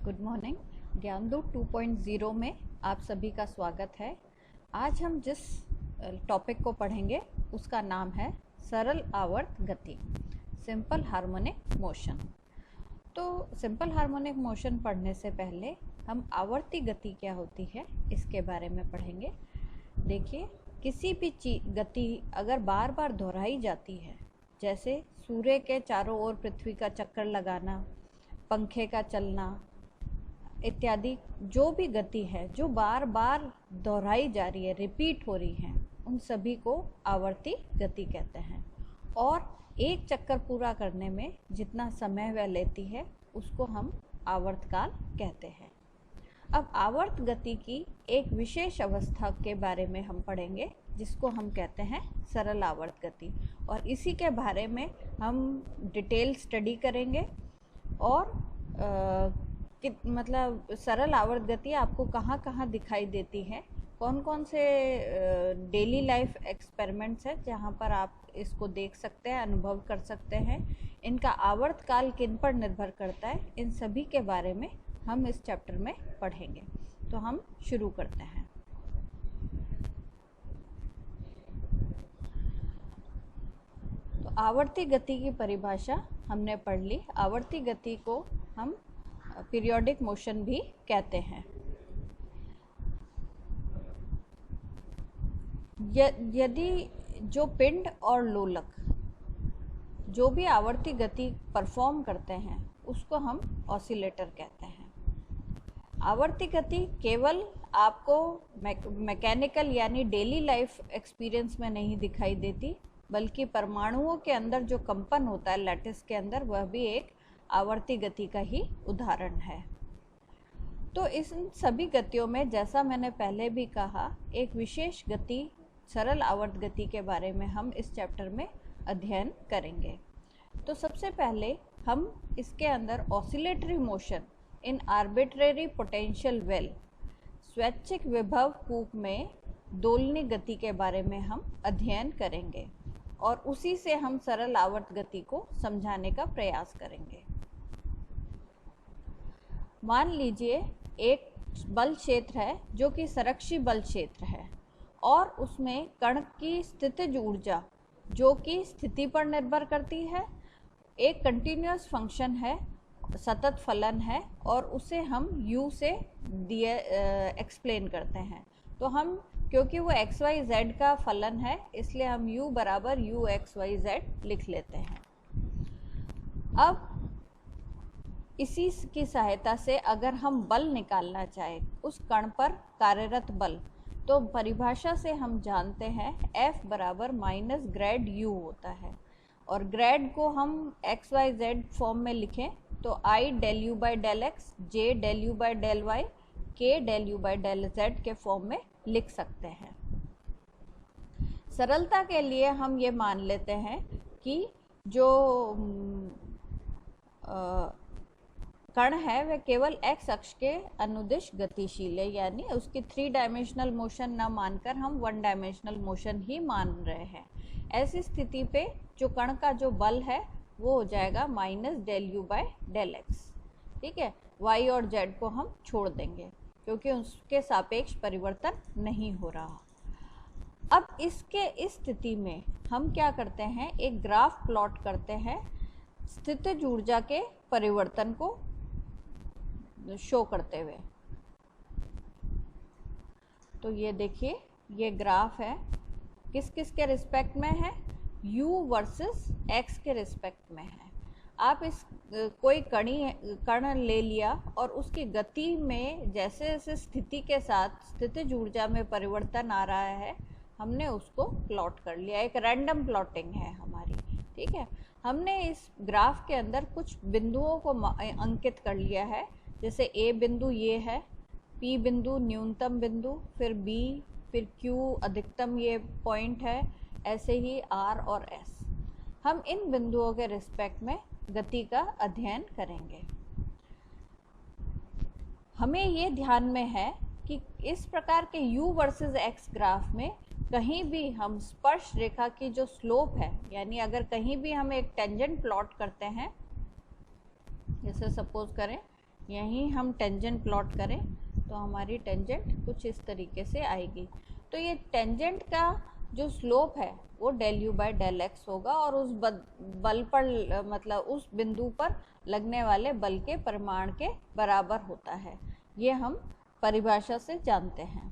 Good morning. Gyandoot 2.0 में आप सभी का स्वागत है। आज हम जिस टॉपिक को पढ़ेंगे उसका नाम है सरल आवर्त गति, सिंपल हार्मोनिक मोशन। तो सिंपल हार्मोनिक मोशन पढ़ने से पहले हम आवर्ती गति क्या होती है इसके बारे में पढ़ेंगे। देखिए, किसी भी गति अगर बार बार दोहराई जाती है, जैसे सूर्य के चारों ओर पृथ्वी का चक्कर लगाना, पंखे का चलना इत्यादि, जो भी गति है जो बार बार दोहराई जा रही है, रिपीट हो रही है, उन सभी को आवर्ती गति कहते हैं। और एक चक्कर पूरा करने में जितना समय वह लेती है उसको हम आवर्तकाल कहते हैं। अब आवर्त गति की एक विशेष अवस्था के बारे में हम पढ़ेंगे जिसको हम कहते हैं सरल आवर्त गति, और इसी के बारे में हम डिटेल स्टडी करेंगे। और मतलब सरल आवर्त गति आपको कहाँ कहाँ दिखाई देती है, कौन कौन से डेली लाइफ एक्सपेरिमेंट्स हैं जहाँ पर आप इसको देख सकते हैं, अनुभव कर सकते हैं, इनका आवर्त काल किन पर निर्भर करता है, इन सभी के बारे में हम इस चैप्टर में पढ़ेंगे। तो हम शुरू करते हैं। तो आवर्ती गति की परिभाषा हमने पढ़ ली। आवर्ती गति को हम पीरियोडिक मोशन भी कहते हैं। यदि जो पिंड और लोलक जो भी आवर्ती गति परफॉर्म करते हैं उसको हम ऑसिलेटर कहते हैं। आवर्ती गति केवल आपको मैकेनिकल यानी डेली लाइफ एक्सपीरियंस में नहीं दिखाई देती, बल्कि परमाणुओं के अंदर जो कंपन होता है लैटिस के अंदर, वह भी एक आवर्ती गति का ही उदाहरण है। तो इस सभी गतियों में, जैसा मैंने पहले भी कहा, एक विशेष गति सरल आवर्त गति के बारे में हम इस चैप्टर में अध्ययन करेंगे। तो सबसे पहले हम इसके अंदर oscillatory motion in arbitrary potential well, स्वैच्छिक विभव कूप में दोलनी गति के बारे में हम अध्ययन करेंगे, और उसी से हम सरल आवर्त गति को समझाने का प्रयास करेंगे। मान लीजिए एक बल क्षेत्र है जो कि संरक्षी बल क्षेत्र है, और उसमें कण की स्थितिज ऊर्जा जो कि स्थिति पर निर्भर करती है, एक कंटिन्यूअस फंक्शन है, सतत फलन है, और उसे हम u से दिए एक्सप्लेन करते हैं। तो हम, क्योंकि वो एक्स वाई जेड का फलन है, इसलिए हम u बराबर u एक्स वाई जेड लिख लेते हैं। अब इसी की सहायता से अगर हम बल निकालना चाहें, उस कण पर कार्यरत बल, तो परिभाषा से हम जानते हैं F बराबर माइनस ग्रेड U होता है, और ग्रेड को हम एक्स वाई जेड फॉर्म में लिखें तो I del U by del X, J del U by del Y, K del U by del Z के फॉर्म में लिख सकते हैं। सरलता के लिए हम ये मान लेते हैं कि जो कण है वह केवल एक्स अक्ष के अनुदिश गतिशील है, यानी उसकी 3 डायमेंशनल मोशन न मानकर हम 1 डायमेंशनल मोशन ही मान रहे हैं। ऐसी स्थिति पे जो कण का जो बल है वो हो जाएगा minus del U by del X. ठीक है, वाई और जेड को हम छोड़ देंगे क्योंकि उसके सापेक्ष परिवर्तन नहीं हो रहा। अब इसके इस स्थिति में हम क्या करते हैं, एक ग्राफ प्लॉट करते हैं स्थितिज ऊर्जा के परिवर्तन को शो करते हुए। तो ये देखिए, ये ग्राफ है, किस किस के रिस्पेक्ट में है, u वर्सेस x के रिस्पेक्ट में है। आप इस कोई कण ले लिया और उसकी गति में जैसे जैसे स्थिति के साथ स्थितिज ऊर्जा में परिवर्तन आ रहा है, हमने उसको प्लॉट कर लिया। एक रैंडम प्लॉटिंग है हमारी। ठीक है, हमने इस ग्राफ के अंदर कुछ बिंदुओं को अंकित कर लिया है, जैसे A बिंदु ये है, P बिंदु न्यूनतम बिंदु, फिर B, फिर Q अधिकतम ये पॉइंट है, ऐसे ही R और S। हम इन बिंदुओं के रिस्पेक्ट में गति का अध्ययन करेंगे। हमें ये ध्यान में है कि इस प्रकार के U वर्सेस X ग्राफ में कहीं भी हम स्पर्श रेखा की जो स्लोप है, यानी अगर कहीं भी हम एक टेंजेंट प्लॉट करते हैं, जैसे सपोज करें यहीं हम टेंजेंट प्लॉट करें तो हमारी टेंजेंट कुछ इस तरीके से आएगी। तो ये टेंजेंट का जो स्लोप है वो del U by del X होगा और उस बल पर मतलब उस बिंदु पर लगने वाले बल के परिमाण के बराबर होता है। ये हम परिभाषा से जानते हैं।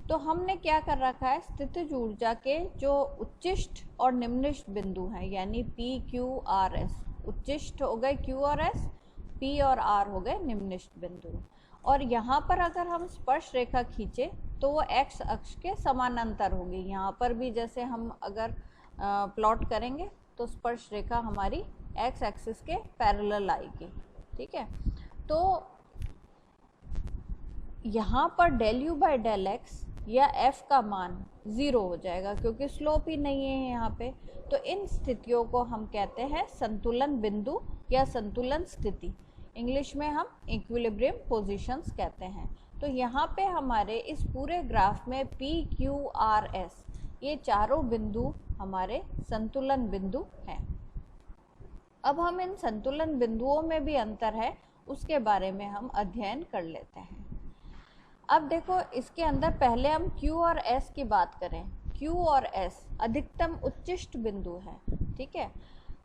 तो हमने क्या कर रखा है, स्थितिज ऊर्जा के जो उच्चिष्ट और निम्निष्ट बिंदु हैं यानी P, Q, R, S, उच्चिष्ट हो गए Q और S, P और R हो गए निम्निष्ट बिंदु। और यहाँ पर अगर हम स्पर्श रेखा खींचे तो वो x अक्ष के समानांतर होगी। यहाँ पर भी जैसे हम अगर प्लॉट करेंगे तो स्पर्श रेखा हमारी x एक्सिस के पैरेलल आएगी। ठीक है, तो यहाँ पर del U by del X या f का मान 0 हो जाएगा क्योंकि स्लोप ही नहीं है यहाँ पे। तो इन स्थितियों को हम कहते हैं संतुलन बिंदु या संतुलन स्थिति। इंग्लिश में हम इक्विलिब्रियम पोजीशंस कहते हैं। तो यहाँ पे हमारे इस पूरे ग्राफ में P, Q, R, S ये चारों बिंदु हमारे संतुलन बिंदु हैं। अब हम इन संतुलन बिंदुओं में भी अंतर है उसके बारे में हम अध्ययन कर लेते हैं। अब देखो इसके अंदर पहले हम Q और S की बात करें। Q और S अधिकतम उच्चिष्ट बिंदु है। ठीक है,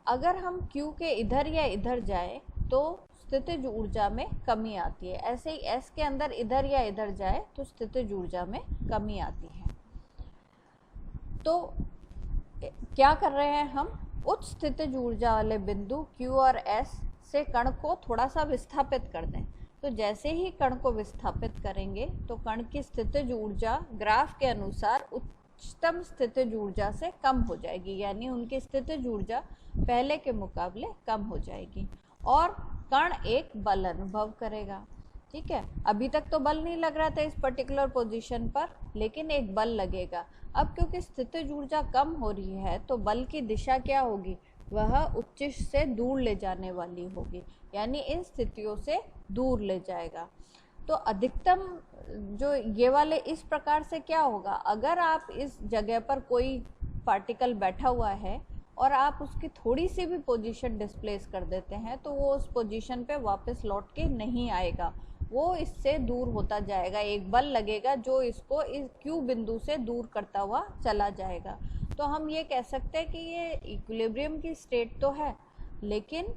अगर हम Q के इधर या इधर जाए तो स्थितिज ऊर्जा में कमी आती है, ऐसे ही S के अंदर इधर या इधर जाए तो स्थितिज ऊर्जा में कमी आती है। तो क्या कर रहे हैं हम, उच्च स्थितिज ऊर्जा वाले बिंदु Q और S से कण को थोड़ा सा विस्थापित कर दें। तो जैसे ही कण को विस्थापित करेंगे तो कण की स्थितिज ऊर्जा ग्राफ के अनुसार उच्चतम स्थितिज ऊर्जा से कम हो जाएगी, यानी उनकी स्थितिज ऊर्जा पहले के मुकाबले कम हो जाएगी और कण एक बल अनुभव करेगा। ठीक है, अभी तक तो बल नहीं लग रहा था इस पर्टिकुलर पोजीशन पर, लेकिन एक बल लगेगा। अब क्योंकि स्थितिज ऊर्जा कम हो रही है तो बल की दिशा क्या होगी, वह उच्चिष्ट से दूर ले जाने वाली होगी, यानी इन स्थितियों से दूर ले जाएगा। तो अधिकतम जो ये वाले इस प्रकार से क्या होगा, अगर आप इस जगह पर कोई पार्टिकल बैठा हुआ है और आप उसकी थोड़ी सी भी पोजीशन डिस्प्लेस कर देते हैं तो वो उस पोजीशन पे वापस लौट के नहीं आएगा, वो इससे दूर होता जाएगा। एक बल लगेगा जो इसको इस Q बिंदु से दूर करता हुआ चला जाएगा। तो हम ये कह सकते हैं कि ये इक्विलिब्रियम की स्टेट तो है, लेकिन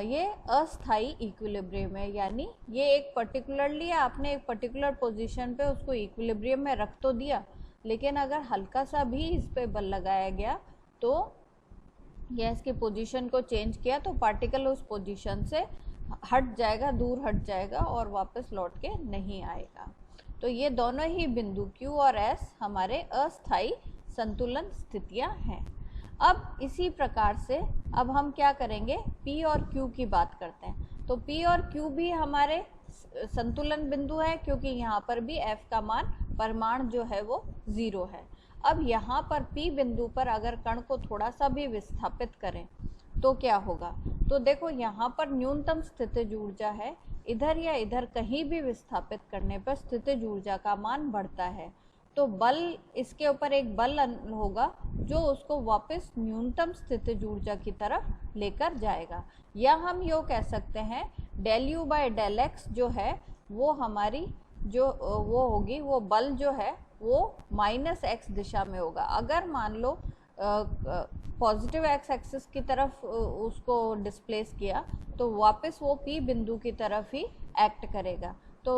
ये अस्थाई इक्विलिब्रियम है, यानी ये एक पर्टिकुलरली आपने एक पर्टिकुलर पोजीशन पे उसको इक्विलिब्रियम में रख तो दिया, लेकिन अगर हल्का सा भी इस पे बल लगाया गया तो या इसकी पोजीशन को चेंज किया तो पार्टिकल उस पोजीशन से हट जाएगा, दूर हट जाएगा और वापस लौट के नहीं आएगा। तो ये दोनों ही बिंदु Q और S हमारे अस्थाई संतुलन स्थितियां हैं। अब इसी प्रकार से अब हम क्या करेंगे, P और Q की बात करते हैं। तो P और Q भी हमारे संतुलन बिंदु है क्योंकि यहाँ पर भी F का मान परिमाण जो है वो 0 है। अब यहाँ पर P बिंदु पर अगर कण को थोड़ा सा भी विस्थापित करें तो क्या होगा, तो देखो यहाँ पर न्यूनतम स्थितिज ऊर्जा है, इधर या इधर कहीं भी विस्थापित करने पर स्थितिज ऊर्जा का मान बढ़ता है। तो बल इसके ऊपर एक बल होगा जो उसको वापस न्यूनतम स्थितिज ऊर्जा की तरफ लेकर जाएगा। या हम यो कह सकते हैं del U by del X जो है वो हमारी जो वो होगी, वो बल जो है वो माइनस एक्स दिशा में होगा। अगर मान लो पॉजिटिव एक्स एक्सिस की तरफ उसको डिस्प्लेस किया तो वापस वो P बिंदु की तरफ ही एक्ट करेगा। तो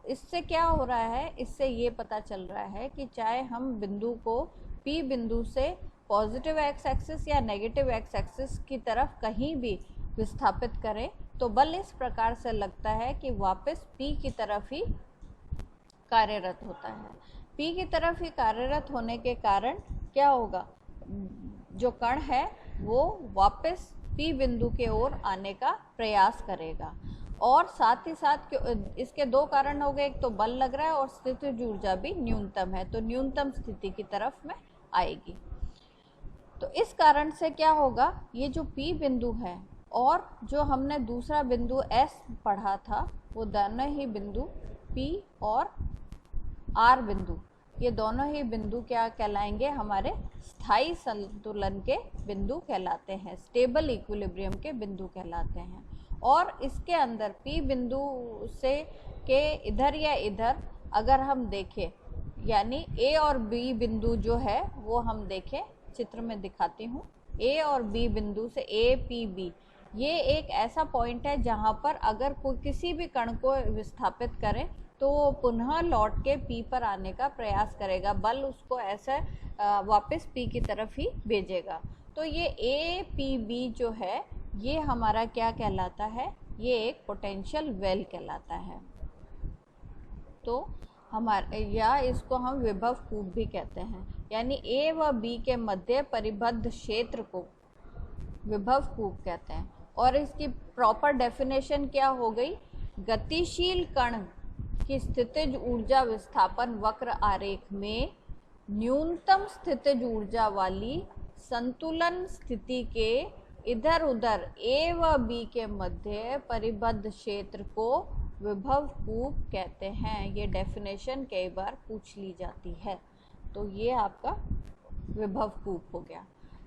इससे क्या हो रहा है, इससे ये पता चल रहा है कि चाहे हम बिंदु को P बिंदु से पॉजिटिव एक्स एक्सिस या नेगेटिव एक्स एक्सिस की तरफ कहीं भी विस्थापित करें तो बल इस प्रकार से लगता है कि वापस P की तरफ ही कार्यरत होता है। P की तरफ ही कार्यरत होने के कारण क्या होगा, जो कण है वो वापस P बिंदु के ओर आने का प्रयास करेगा। और साथ ही साथ इसके दो कारण हो गए, एक तो बल लग रहा है और स्थितिज ऊर्जा भी न्यूनतम है, तो न्यूनतम स्थिति की तरफ में आएगी। तो इस कारण से क्या होगा, ये जो P बिंदु है और जो हमने दूसरा बिंदु S पढ़ा था वो दोनों ही बिंदु P और R बिंदु, ये दोनों ही बिंदु क्या कहलाएंगे, हमारे स्थायी संतुलन के बिंदु कहलाते हैं, स्टेबल इक्विलिब्रियम के बिंदु कहलाते हैं। और इसके अंदर P बिंदु से के इधर या इधर अगर हम देखें, यानी A और B बिंदु जो है वो हम देखें, चित्र में दिखाती हूँ। A और B बिंदु से APB, ये एक ऐसा पॉइंट है जहाँ पर अगर कोई किसी भी कण को विस्थापित करें तो वो पुनः लौट के P पर आने का प्रयास करेगा, बल उसको ऐसे वापस P की तरफ ही भेजेगा। तो ये APB जो है ये हमारा क्या कहलाता है, ये एक पोटेंशियल वेल कहलाता है। तो हमारे या इसको हम विभव कूप भी कहते हैं, यानी A व B के मध्य परिबद्ध क्षेत्र को विभव कूप कहते हैं। और इसकी प्रॉपर डेफिनेशन क्या हो गई, गतिशील कण की स्थितिज ऊर्जा विस्थापन वक्र आरेख में न्यूनतम स्थितिज ऊर्जा वाली संतुलन स्थिति के इधर उधर A व B के मध्य परिबद्ध क्षेत्र को विभव कूप कहते हैं। ये डेफिनेशन कई बार पूछ ली जाती है। तो ये आपका विभव कूप हो गया,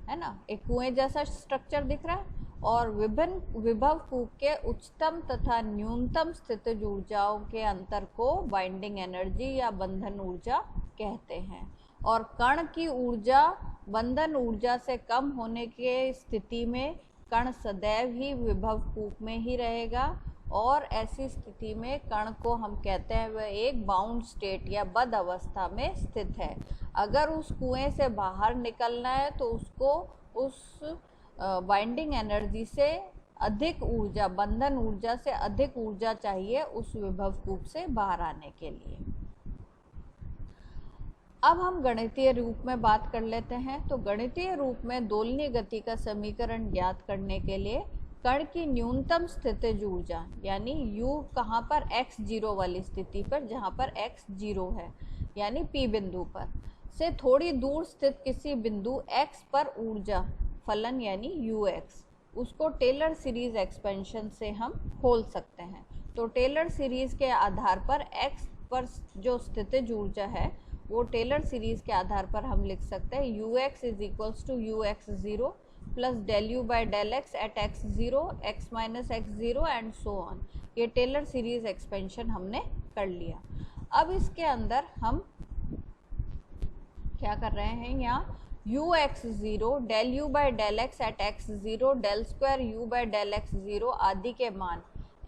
है ना। एक कुएं जैसा स्ट्रक्चर दिख रहा है और विभिन्न विभव कूप के उच्चतम तथा न्यूनतम स्थितिज ऊर्जाओं के अंतर को बाइंडिंग एनर्जी या बंधन ऊर्जा कहते हैं। और कण की ऊर्जा बंधन ऊर्जा से कम होने के स्थिति में कण सदैव ही विभव कूप में ही रहेगा, और ऐसी स्थिति में कण को हम कहते हैं वह एक बाउंड स्टेट या बद्ध अवस्था में स्थित है। अगर उस कुएं से बाहर निकलना है तो उसको उस बाइंडिंग एनर्जी से अधिक ऊर्जा, बंधन ऊर्जा से अधिक ऊर्जा चाहिए उस विभव कूप से बाहर आने के लिए। अब हम गणितीय रूप में बात कर लेते हैं। तो गणितीय रूप में दोलनीय गति का समीकरण ज्ञात करने के लिए कण की न्यूनतम स्थितिज ऊर्जा, यानी U कहाँ पर, x0 वाली स्थिति पर, जहाँ पर x 0 है, यानी P बिंदु पर से थोड़ी दूर स्थित किसी बिंदु x पर ऊर्जा फलन यानी Ux, उसको टेलर सीरीज एक्सपेंशन से हम खोल सकते हैं। तो टेलर सीरीज के आधार पर x पर जो स्थितिज ऊर्जा है वो टेलर सीरीज के आधार पर हम लिख सकते हैं Ux is equals to Ux0 plus del U by del X at x0, x minus x0 and so on. ये टेलर सीरीज एक्सपेंशन हमने कर लिया। अब इसके अंदर हम क्या कर रहे हैं, यहाँ Ux0 del U by del X at x0 del square U by del x0 आदि के मान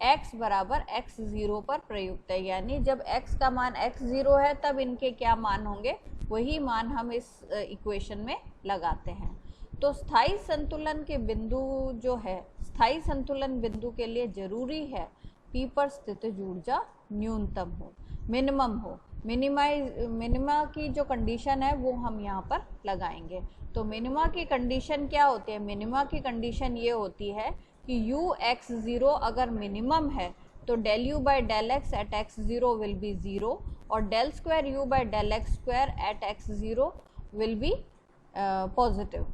x बराबर x0 पर प्रयुक्त है, यानी जब x का मान x0 है तब इनके क्या मान होंगे, वही मान हम इस इक्वेशन में लगाते हैं। तो स्थायी संतुलन के बिंदु जो है, स्थायी संतुलन बिंदु के लिए जरूरी है P पर स्थितिज ऊर्जा न्यूनतम हो, मिनिमम हो। मिनिमा की जो कंडीशन है वो हम यहाँ पर लगाएंगे। तो मिनिमा की कंडीशन क्या होती है, मिनिमा की कंडीशन ये होती है कि Ux0 अगर मिनिमम है तो del U by del X at x0 will be 0 और del square U by del X square at x0 will be positive,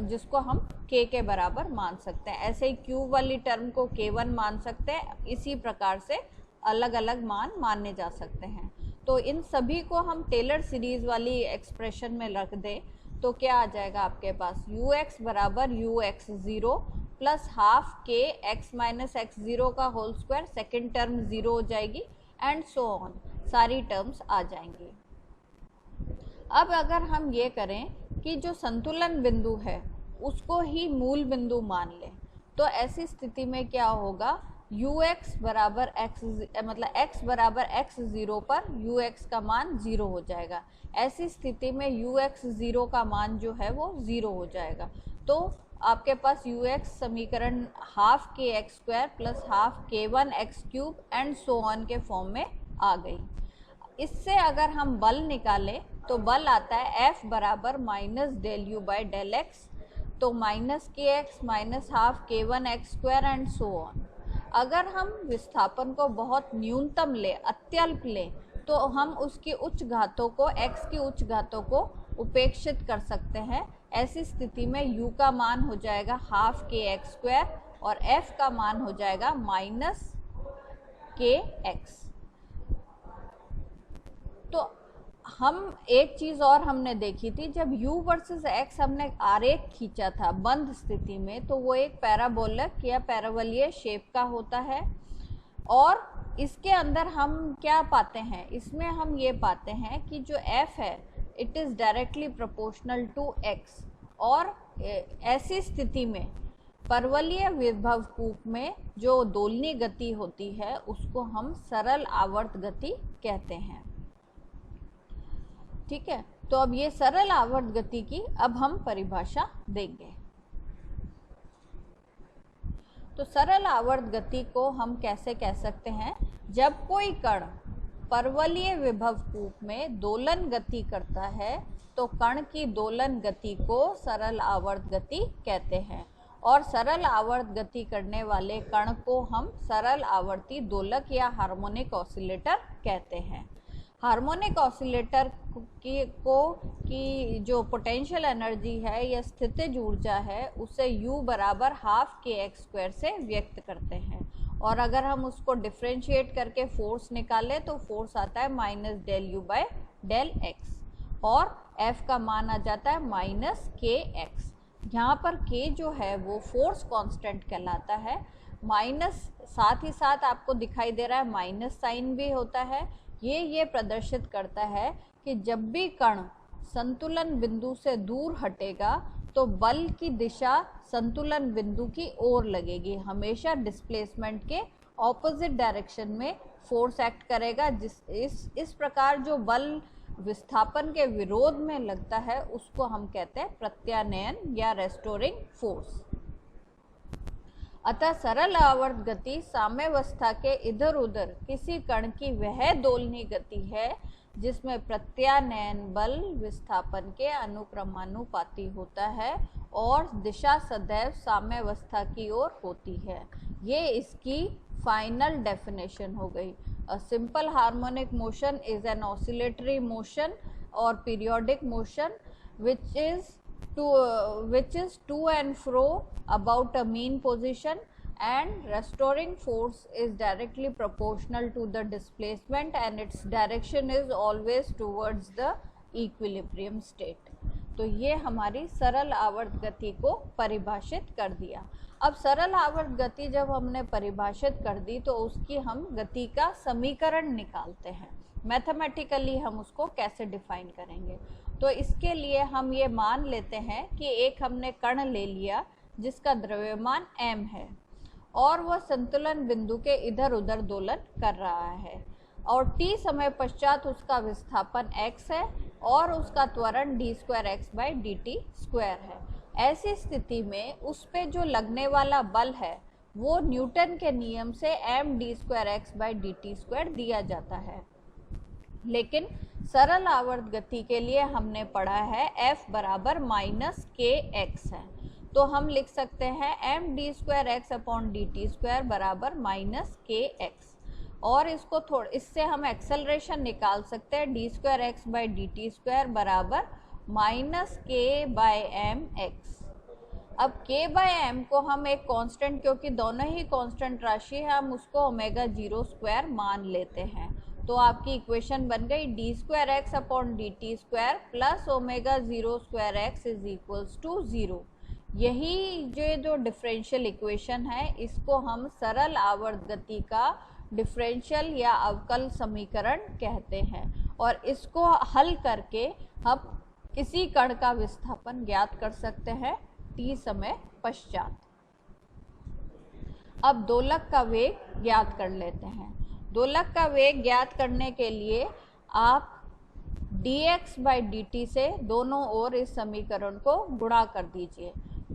जिसको हम k के बराबर मान सकते हैं। ऐसे ही q वाली टर्म को k1 मान सकते हैं, इसी प्रकार से अलग अलग मान माने जा सकते हैं। तो इन सभी को हम टेलर सीरीज वाली एक्सप्रेशन में रख दें तो क्या आ जाएगा आपके पास, Ux बराबर Ux0 plus half k x minus x0 का होल स्क्वायर, सेकेंड टर्म 0 हो जाएगी एंड सो ऑन, सारी टर्म्स आ जाएंगी। अब अगर हम ये करें कि जो संतुलन बिंदु है उसको ही मूल बिंदु मान लें, तो ऐसी स्थिति में क्या होगा, Ux बराबर x मतलब x बराबर x0 पर Ux का मान 0 हो जाएगा। ऐसी स्थिति में Ux0 का मान जो है वो 0 हो जाएगा। तो आपके पास Ux समीकरण हाफ के x square plus half k1 x cube and so on के फॉर्म में आ गई। इससे अगर हम बल निकालें तो बल आता है F बराबर minus del U by del X, तो माइनस के X minus half k1 x square and so on. अगर हम विस्थापन को बहुत न्यूनतम लें, अत्यल्प लें, तो हम उसकी उच्च घातों को, x की उच्च घातों को उपेक्षित कर सकते हैं। ऐसी स्थिति में u का मान हो जाएगा हाफ के एक्स स्क्वायर और f का मान हो जाएगा माइनस के एक्स। तो हम एक चीज और हमने देखी थी, जब u वर्सेस x हमने आरेख खींचा था बंद स्थिति में, तो वो एक पैराबोलिक या पैरावलीय शेप का होता है। और इसके अंदर हम क्या पाते हैं, इसमें हम ये पाते हैं कि जो f है it is directly proportional to x। और ऐसी स्थिति में परवलयीय विभव कूप में जो दोलनी गति होती है उसको हम सरल आवर्त गति कहते हैं। ठीक है, तो अब ये सरल आवर्त गति की अब हम परिभाषा देंगे। तो सरल आवर्त गति को हम कैसे कह सकते हैं, जब कोई कण परवलयीय विभव कूप में दोलन गति करता है तो कण की दोलन गति को सरल आवर्त गति कहते हैं। और सरल आवर्त गति करने वाले कण को हम सरल आवर्ती दोलक या हार्मोनिक ऑसिलेटर कहते हैं। हार्मोनिक ऑसिलेटर की जो पोटेंशियल एनर्जी है या स्थितिज ऊर्जा है उसे U बराबर हाफ kx² से व्यक्त करते हैं। और अगर हम उसको डिफ्रेंशिएट करके फोर्स निकालें तो फोर्स आता है -del u/del x और F का मान आ जाता है -kx। यहाँ पर k जो है वो फोर्स कांस्टेंट कहलाता है। माइनस साथ ही साथ आपको दिखाई दे रहा है माइनस साइन भी होता है। ये प्रदर्शित करता है कि जब भी कण संतुलन बिंदु से दूर हटेगा तो बल की दिशा संतुलन बिंदु की ओर लगेगी। हमेशा डिस्प्लेसमेंट के ऑपोजिट डायरेक्शन में फोर्स एक्ट करेगा। इस प्रकार जो बल विस्थापन के विरोध में लगता है उसको हम कहते हैं प्रत्यानयन या रेस्टोरिंग फोर्स। अतः सरल आवर्त गति साम्यावस्था के इधर उधर किसी कण की वह दोलनी गति है जिसमें प्रत्यानयन बल विस्थापन के अनुक्रमानुपाती होता है और दिशा सदैव साम्यावस्था की ओर होती है। ये इसकी फाइनल डेफिनेशन हो गई। A simple harmonic motion is an oscillatory motion or periodic motion which is to and fro about a mean position, and restoring force is directly proportional to the displacement and its direction is always towards the equilibrium state। तो ये हमारी सरल आवर्त गति को परिभाषित कर दिया। अब सरल आवर्त गति जब हमने परिभाषित कर दी तो उसकी हम गति का समीकरण निकालते हैं। मैथमेटिकली हम उसको कैसे डिफाइन करेंगे, तो इसके लिए हम ये मान लेते हैं कि एक हमने कण ले लिया जिसका द्रव्यमान m है और वह संतुलन बिंदु के इधर उधर दोलन कर रहा है और t समय पश्चात उसका विस्थापन x है और उसका त्वरण d²x/dt² है। ऐसी स्थिति में उस पे जो लगने वाला बल है वो न्यूटन के नियम से md²x/dt² दिया जाता है। लेकिन सरल आवर्त गति के लिए हमने पढ़ा है F बराबर -kx है, तो हम लिख सकते हैं md²x/dt² बराबर -kx। और इससे हम एक्सेलरेशन निकाल सकते हैं d²x/dt² बराबर -k/mx। अब k/m को हम एक कांस्टेंट, क्योंकि दोनों ही कांस्टेंट राशि है, हम उसको ω02 मान लेते हैं। तो आपकी इक्वेशन बन गई d²x/dt² plus ω02x is equals to 0। यही जो डिफरेंशियल इक्वेशन है इसको हम सरल आवर्त गति का डिफरेंशियल या अवकल समीकरण कहते हैं और इसको हल करके हम किसी कण का विस्थापन ज्ञात कर सकते हैं t समय पश्चात। अब दोलक का वेग ज्ञात कर लेते हैं। दोलक का वेग ज्ञात करने के लिए आप dx/dt से दोनों ओर इस समीकरण को गुणा कर दीजिए।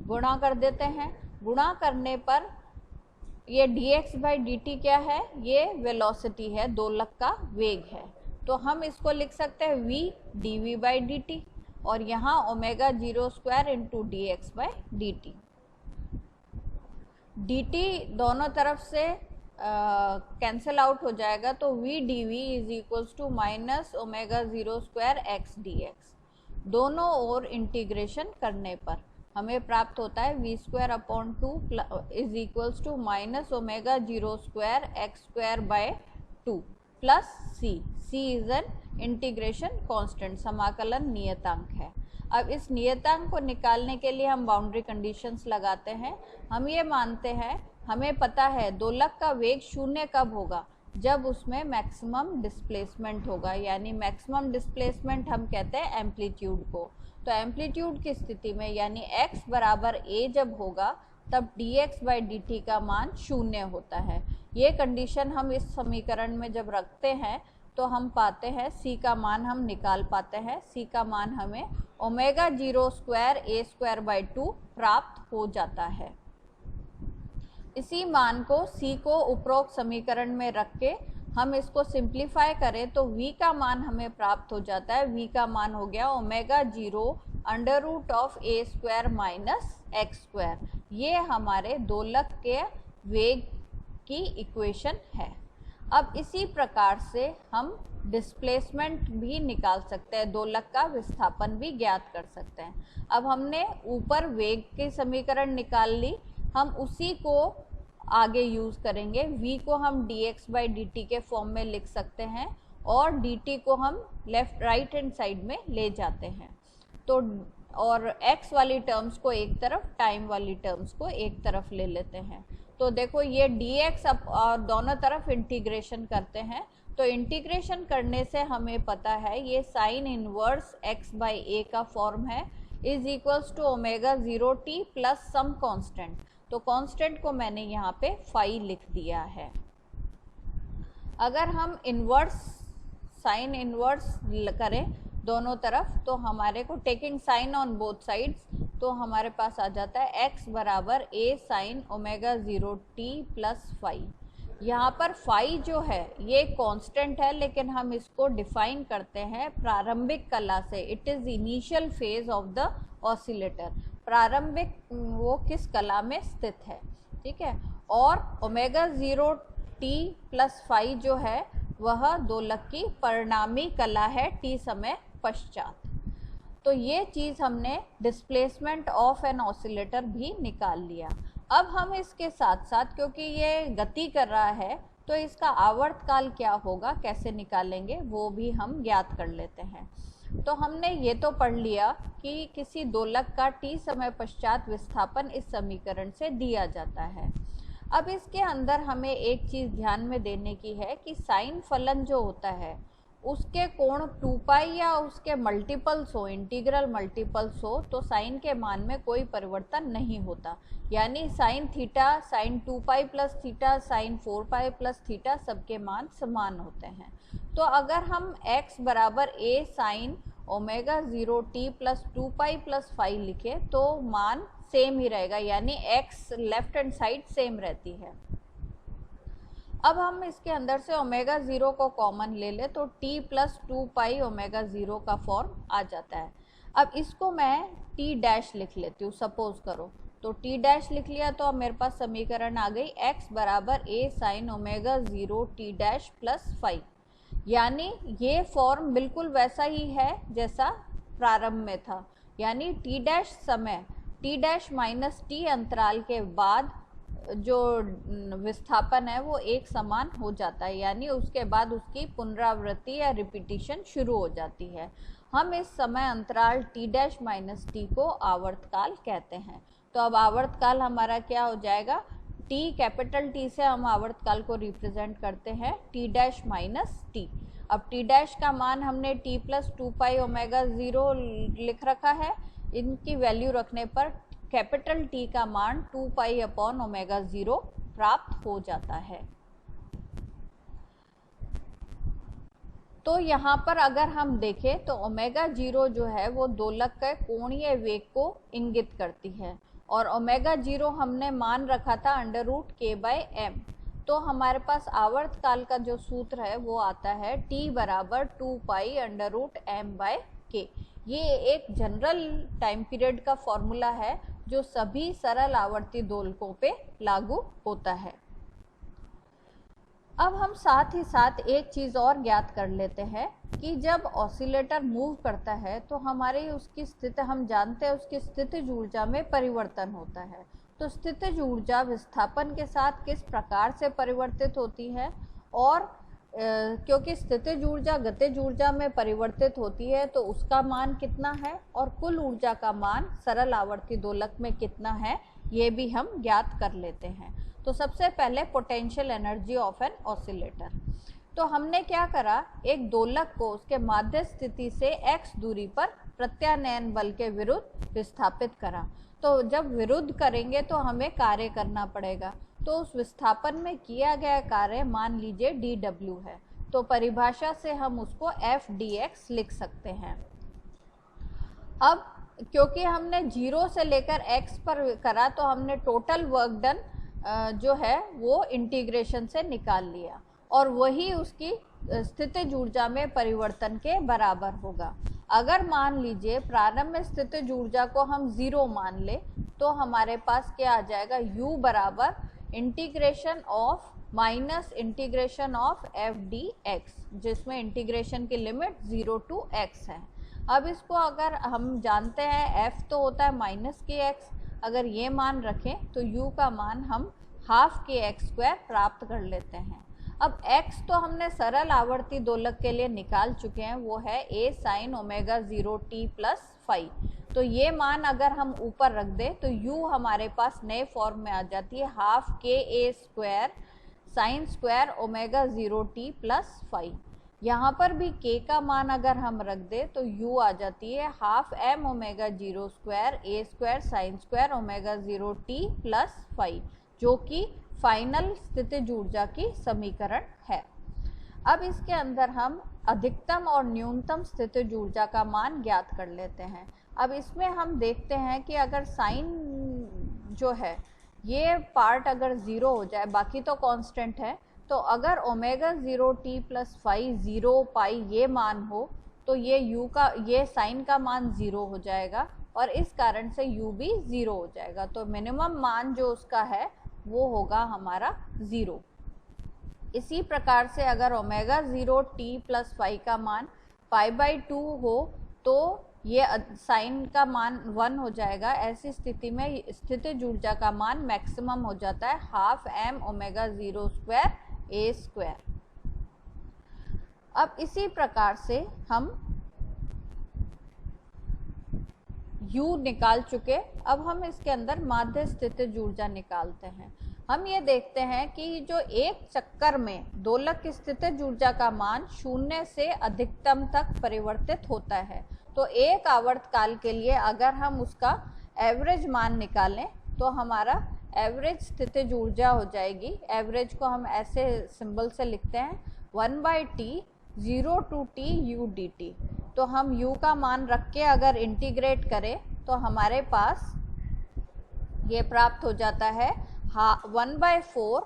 गुणा कर देते हैं। गुणा करने पर ये dx/dt क्या है, ये वेलोसिटी है, दोलक का वेग है। तो हम इसको लिख सकते हैं v dv/dt और यहाँ ω02 इंटू dx/dt। dt दोनों तरफ से कैंसिल आउट हो जाएगा तो v dv is equals to -ω02 x dx। दोनों ओर इंटीग्रेशन करने पर हमें प्राप्त होता है v²/2 is equals to -ω02 x² / 2 plus c। c is an integration constant, समाकलन नियतांक है। अब इस नियतांक को निकालने के लिए हम बाउंड्री कंडीशंस लगाते हैं। हम ये मानते हैं, हमें पता है दोलक का वेग शून्य कब होगा, जब उसमें मैक्सिमम डिस्प्लेसमेंट होगा, यानी मैक्सिमम डिस्प्लेसमेंट हम कहते हैं एम्पलीट्यूड को। तो एम्पलीट्यूड की स्थिति में यानी x बराबर a जब होगा तब dx बाई dt का मान शून्य होता है। ये कंडीशन हम इस समीकरण में जब रखते हैं तो हम पाते हैं c का मान हम निकाल पाते हैं। c का मान हमें omega 0 square a square by 2 प्राप्त हो जाता है। इसी मान को c को उपरोक्त समीकरण में रख के हम इसको सिंप्लीफाई करें तो v का मान हमें प्राप्त हो जाता है। v का मान हो गया omega 0 under root of a square minus X square. ये हमारे दोलक के वेग की इक्वेशन है। अब इसी प्रकार से हम डिस्प्लेसमेंट भी निकाल सकते हैं, दोलक का विस्थापन भी ज्ञात कर सकते हैं। अब हमने ऊपर वेग की समीकरण निकाल ली, हम उसी को आगे यूज़ करेंगे। v को हम dx बाई dt के फॉर्म में लिख सकते हैं और dt को हम लेफ्ट राइट हैंड साइड में ले जाते हैं। तो और x वाली टर्म्स को एक तरफ, टाइम वाली टर्म्स को एक तरफ ले लेते हैं। तो देखो ये dx अब और दोनों तरफ इंटीग्रेशन करते हैं। तो इंटीग्रेशन करने से हमें पता है ये sine inverse x by a का फॉर्म है, is equals to omega 0t plus some constant. तो कांस्टेंट को मैंने यहाँ पे फाई लिख दिया है। अगर हम इनवर्स, साइन इनवर्स करें दोनों तरफ तो हमारे को taking sine on both sides, तो हमारे पास आ जाता है x बराबर a sine omega 0t plus phi. यहाँ पर फाई जो है ये कांस्टेंट है, लेकिन हम इसको डिफाइन करते हैं प्रारंभिक कला से। It is initial phase of the oscillator. प्रारंभिक वो किस कला में स्थित है, ठीक है। और ओमेगा 0t प्लस फाई जो है वह दोलक की परिणामी कला है t समय पश्चात। तो ये चीज़ हमने डिस्प्लेसमेंट ऑफ एन ऑसिलेटर भी निकाल लिया। अब हम इसके साथ साथ, क्योंकि ये गति कर रहा है तो इसका आवर्तकाल क्या होगा, कैसे निकालेंगे वो भी हम ज्ञात कर लेते हैं। तो हमने ये तो पढ़ लिया कि किसी दोलक का t समय पश्चात विस्थापन इस समीकरण से दिया जाता है। अब इसके अंदर हमें एक चीज़ ध्यान में देने की है कि साइन फलन जो होता है उसके कोण 2 पाई या उसके मल्टीपल्स हो, इंटीग्रल मल्टीपल्स हो, तो साइन के मान में कोई परिवर्तन नहीं होता। यानी sine theta, sine 2 pi plus theta, sine 4 pi plus theta सबके मान समान होते हैं। तो अगर हम x बराबर a sine omega 0t plus 2 pi plus phi लिखे तो मान सेम ही रहेगा, यानी x left hand side same रहती है। अब हम इसके अंदर से ओमेगा 0 को कॉमन ले ले तो t प्लस 2 पाई ओमेगा 0 का फॉर्म आ जाता है। अब इसको मैं t डैश लिख लेती हूँ, सपोज करो, तो t डैश लिख लिया तो अब मेरे पास समीकरण आ गई x बराबर a sine omega 0 t dash plus phi. यानी ये फॉर्म बिल्कुल वैसा ही है जैसा प्रारंभ में था, यानी t डैश समय t डैश माइनस t अंतराल के बाद जो विस्थापन है वो एक समान हो जाता है, यानी उसके बाद उसकी पुनरावृत्ति या रिपीटिशन शुरू हो जाती है। हम इस समय अंतराल t डैश माइनस t को आवर्तकाल कहते हैं। तो अब आवर्तकाल हमारा क्या हो जाएगा, t कैपिटल T से हम आवर्तकाल को रिप्रेजेंट करते हैं t डैश माइनस t। अब t डैश का मान हमने t प्लस 2 पाई ओमेगा 0 लिख रखा है, इनकी वैल्यू रखने पर कैपिटल T का मान 2 पाई अपॉन ओमेगा 0 प्राप्त हो जाता है। तो यहाँ पर अगर हम देखें तो ओमेगा 0 जो है वो दोलक के कोणीय वेग को इंगित करती है, और ओमेगा 0 हमने मान रखा था under root k by m। तो हमारे पास आवर्तकाल का जो सूत्र है वो आता है t बराबर 2 pi under root m by k। ये एक जनरल टाइम पीरियड का फॉर्मूला है जो सभी सरल आवर्ती दोलकों पे लागू होता है। अब हम साथ ही साथ एक चीज़ और ज्ञात कर लेते हैं कि जब ऑसिलेटर मूव करता है तो हमारी उसकी स्थिति, हम जानते हैं उसकी स्थितिज ऊर्जा में परिवर्तन होता है। तो स्थितिज ऊर्जा विस्थापन के साथ किस प्रकार से परिवर्तित होती है और क्योंकि स्थितिज ऊर्जा गतिज ऊर्जा में परिवर्तित होती है तो उसका मान कितना है और कुल ऊर्जा का मान सरल आवर्ती दोलक में कितना है ये भी हम ज्ञात कर लेते हैं। तो सबसे पहले potential energy of an oscillator. तो हमने क्या करा, एक दोलक को उसके माध्य स्थिति से x दूरी पर प्रत्यानयन बल के विरुद्ध विस्थापित करा। तो जब विरुद्ध करेंगे तो हमें कार्य करना पड़ेगा, तो उस विस्थापन में किया गया कार्य मान लीजिए dw है, तो परिभाषा से हम उसको f dx लिख सकते हैं। अब क्योंकि हमने 0 से लेकर x पर करा तो हमने टोटल वर्क डन जो है वो इंटीग्रेशन से निकाल लिया और वही उसकी स्थितिज ऊर्जा में परिवर्तन के बराबर होगा। अगर मान लीजिए प्रारंभ में स्थितिज ऊर्जा को हम 0 मान ले तो हमारे पास क्या आ जाएगा, u बराबर integration of minus integration of f dx, जिसमें इंटीग्रेशन की लिमिट 0 to x है। अब इसको अगर हम जानते हैं f तो होता है माइनस के x, अगर ये मान रखें तो u का मान हम हाफ के एक्स स्क्वायर प्राप्त कर लेते हैं। अब x तो हमने सरल आवर्ती दोलक के लिए निकाल चुके हैं, वो है a sin omega 0 t plus phi. तो ये मान अगर हम ऊपर रख दें तो u हमारे पास नए फॉर्म में आ जाती है हाफ के a square sine square omega 0 t plus phi. यहाँ पर भी k का मान अगर हम रख दें तो u आ जाती है half m omega 0 square a square sine square omega 0 t plus phi, जो कि फाइनल स्थितिज ऊर्जा की समीकरण है। अब इसके अंदर हम अधिकतम और न्यूनतम स्थितिज ऊर्जा का मान ज्ञात कर लेते हैं। अब इसमें हम देखते हैं कि अगर साइन जो है ये पार्ट अगर 0 हो जाए, बाकी तो कांस्टेंट है, तो अगर ओमेगा 0 t प्लस फाई 0 पाई ये मान हो तो ये साइन का मान 0 हो जाएगा और इस कारण से u भी 0 हो जाएगा। तो मिनिमम मान जो उसका है वो होगा हमारा 0। इसी प्रकार से अगर ओमेगा 0 t प्लस फाई का मान पाई बाई 2 हो तो ये साइन का मान 1 हो जाएगा। ऐसी स्थिति में स्थितिज ऊर्जा का मान मैक्सिमम हो जाता है half m omega 0 square a square. अब इसी प्रकार से हम u निकाल चुके, अब हम इसके अंदर माध्य स्थितिज ऊर्जा निकालते हैं। हम ये देखते हैं कि जो एक चक्कर में दोलक की स्थितिज ऊर्जा का मान 0 से अधिकतम तक परिवर्तित होता है। तो एक आवर्त काल के लिए अगर हम उसका एवरेज मान निकालें तो हमारा एवरेज स्थितिज ऊर्जा हो जाएगी। एवरेज को हम ऐसे सिंबल से लिखते हैं 1/t 0 to t u dt। तो हम u का मान रख के अगर इंटीग्रेट करें तो हमारे पास ये प्राप्त हो जाता है 1/4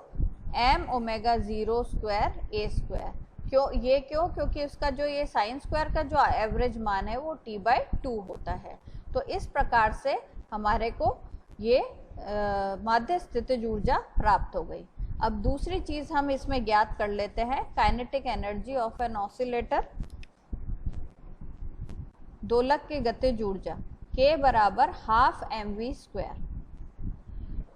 m omega 0 square a square. क्यों? क्योंकि उसका जो ये साइन स्क्वायर का जो एवरेज मान है वो t/2 होता है। तो इस प्रकार से हमारे को ये माध्य स्थितिज ऊर्जा प्राप्त हो गई। अब दूसरी चीज हम इसमें ज्ञात कर लेते हैं, kinetic energy of an oscillator. दोलक की गतिज ऊर्जा k बराबर हाफ mv स्क्वायर।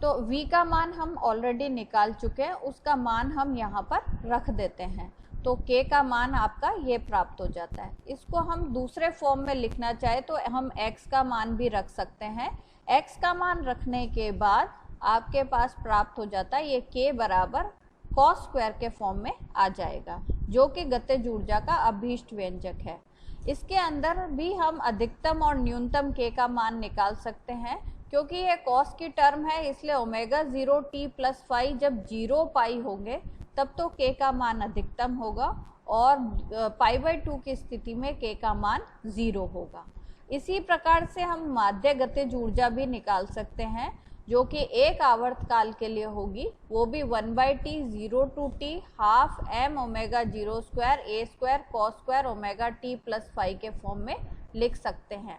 तो v का मान हम ऑलरेडी निकाल चुके हैं, उसका मान हम यहाँ पर रख देते हैं। तो k का मान आपका ये प्राप्त हो जाता है। इसको हम दूसरे फॉर्म में लिखना चाहे तो हम x का मान भी रख सकते हैं। x का मान रखने के बाद आपके पास प्राप्त हो जाता है ये k बराबर cos स्क्वायर के फॉर्म में आ जाएगा, जो कि गतिज ऊर्जा का अभीष्ट व्यंजक है। इसके अंदर भी हम अधिकतम और न्यूनतम k का मान निकाल सकते हैं। क्योंकि ये cos की टर्म है इसलिए ओमेगा 0 t प्लस फाई जब 0 पाई होंगे तब तो k का मान अधिकतम होगा और π/2 की स्थिति में k का मान 0 होगा। इसी प्रकार से हम माध्य गतिज ऊर्जा भी निकाल सकते हैं, जो कि एक आवर्त काल के लिए होगी, वो भी 1/t 0 to t half m omega 0 square a square cos square omega t plus phi के फॉर्म में लिख सकते हैं।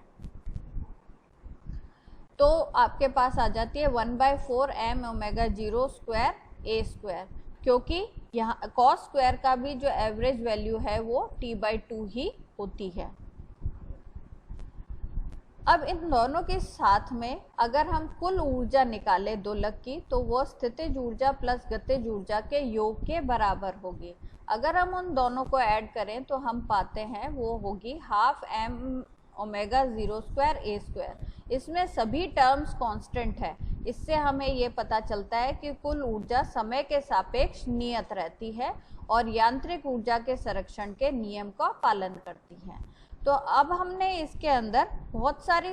तो आपके पास आ जाती है 1/4 m omega 0 square a square, क्योंकि यहाँ cos स्क्वायर का भी जो एवरेज वैल्यू है वो t/2 ही होती है। अब इन दोनों के साथ में अगर हम कुल ऊर्जा निकालें दोलक की तो वो स्थितिज ऊर्जा प्लस गतिज ऊर्जा के योग के बराबर होगी। अगर हम उन दोनों को ऐड करें तो हम पाते हैं वो होगी half m omega 0 square a square. इसमें सभी टर्म्स कांस्टेंट है। इससे हमें ये पता चलता है कि कुल ऊर्जा समय के सापेक्ष नियत रहती है और यांत्रिक ऊर्जा के संरक्षण के नियम का पालन करती है। तो अब हमने इसके अंदर बहुत सारी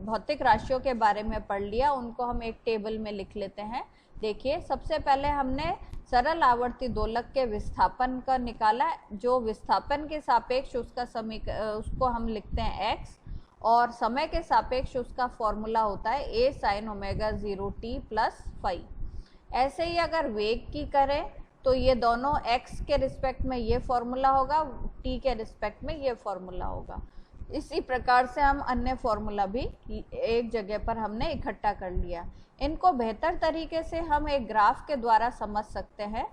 भौतिक राशियों के बारे में पढ़ लिया, उनको हम एक टेबल में लिख लेते हैं। देखिए, सबसे पहले हमने सरल आवर्ती दोलक के विस्थापन का निकाला। जो विस्थापन के सापेक्ष उसका उसको हम लिखते हैं x, और समय के सापेक्ष उसका फॉर्मूला होता है a sin omega 0 t plus phi. ऐसे ही अगर वेग की करें तो ये दोनों x के रिस्पेक्ट में ये फॉर्मूला होगा, t के रिस्पेक्ट में ये फॉर्मूला होगा। इसी प्रकार से हम अन्य फॉर्मूला भी एक जगह पर हमने इकट्ठा कर लिया। इनको बेहतर तरीके से हम एक ग्राफ के द्वारा समझ सकते हैं।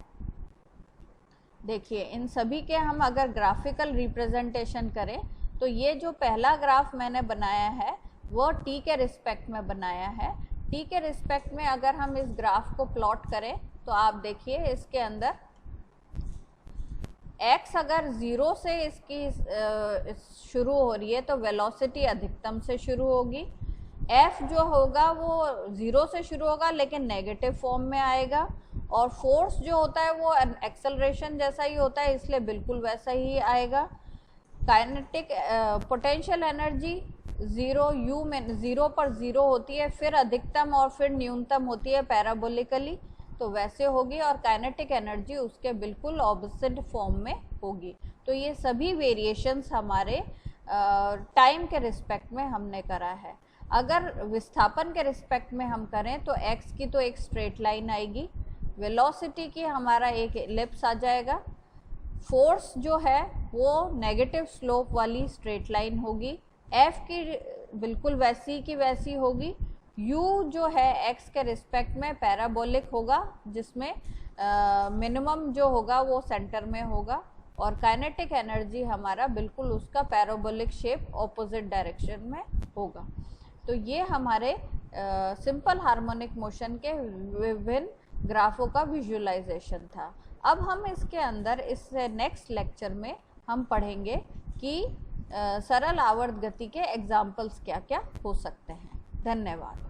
देखिए, इन सभी के हम अगर ग्राफिकल रिप्रेजेंटेशन करें तो ये जो पहला ग्राफ मैंने बनाया है वो t के रिस्पेक्ट में बनाया है। t के रिस्पेक्ट में अगर हम इस ग्राफ को प्लॉट करें तो आप देखिए, इसके अंदर x अगर 0 से इसकी शुरू हो रही है तो वेलोसिटी अधिकतम से शुरू होगी। f जो होगा वो 0 से शुरू होगा लेकिन नेगेटिव फॉर्म में आएगा, और फोर्स जो होता है वो एक्सेलरेशन जैसा ही होता है, इसलिए बिल्कुल वैसा ही आएगा। काइनेटिक पोटेंशियल एनर्जी 0 u में 0 पर 0 होती है, फिर अधिकतम और फिर न्यूनतम होती है पैराबोलिकली, तो वैसे होगी। और काइनेटिक एनर्जी उसके बिल्कुल ऑपोजिट फॉर्म में होगी। तो ये सभी वेरिएशंस हमारे टाइम के रिस्पेक्ट में हमने करा है। अगर विस्थापन के रिस्पेक्ट में हम करें तो x की तो एक स्ट्रेट लाइन आएगी, वेलोसिटी की हमारा एक एलिप्स आ जाएगा, फोर्स जो है वो नेगेटिव स्लोप वाली स्ट्रेट लाइन होगी, f की बिल्कुल वैसी की वैसी होगी, u जो है x के रिस्पेक्ट में पैराबोलिक होगा, जिसमें मिनिमम जो होगा वो सेंटर में होगा, और काइनेटिक एनर्जी हमारा बिल्कुल उसका पैराबोलिक शेप ऑपोजिट डायरेक्शन में होगा। तो ये हमारे सिंपल हार्मोनिक मोशन के विभिन्न ग्राफों का विजुअलाइजेशन था। अब हम इसके अंदर इस नेक्स्ट लेक्चर में हम पढ़ेंगे कि सरल आवर्त गति के एग्जाम्पल्स क्या क्या हो सकते हैं। धन्यवाद।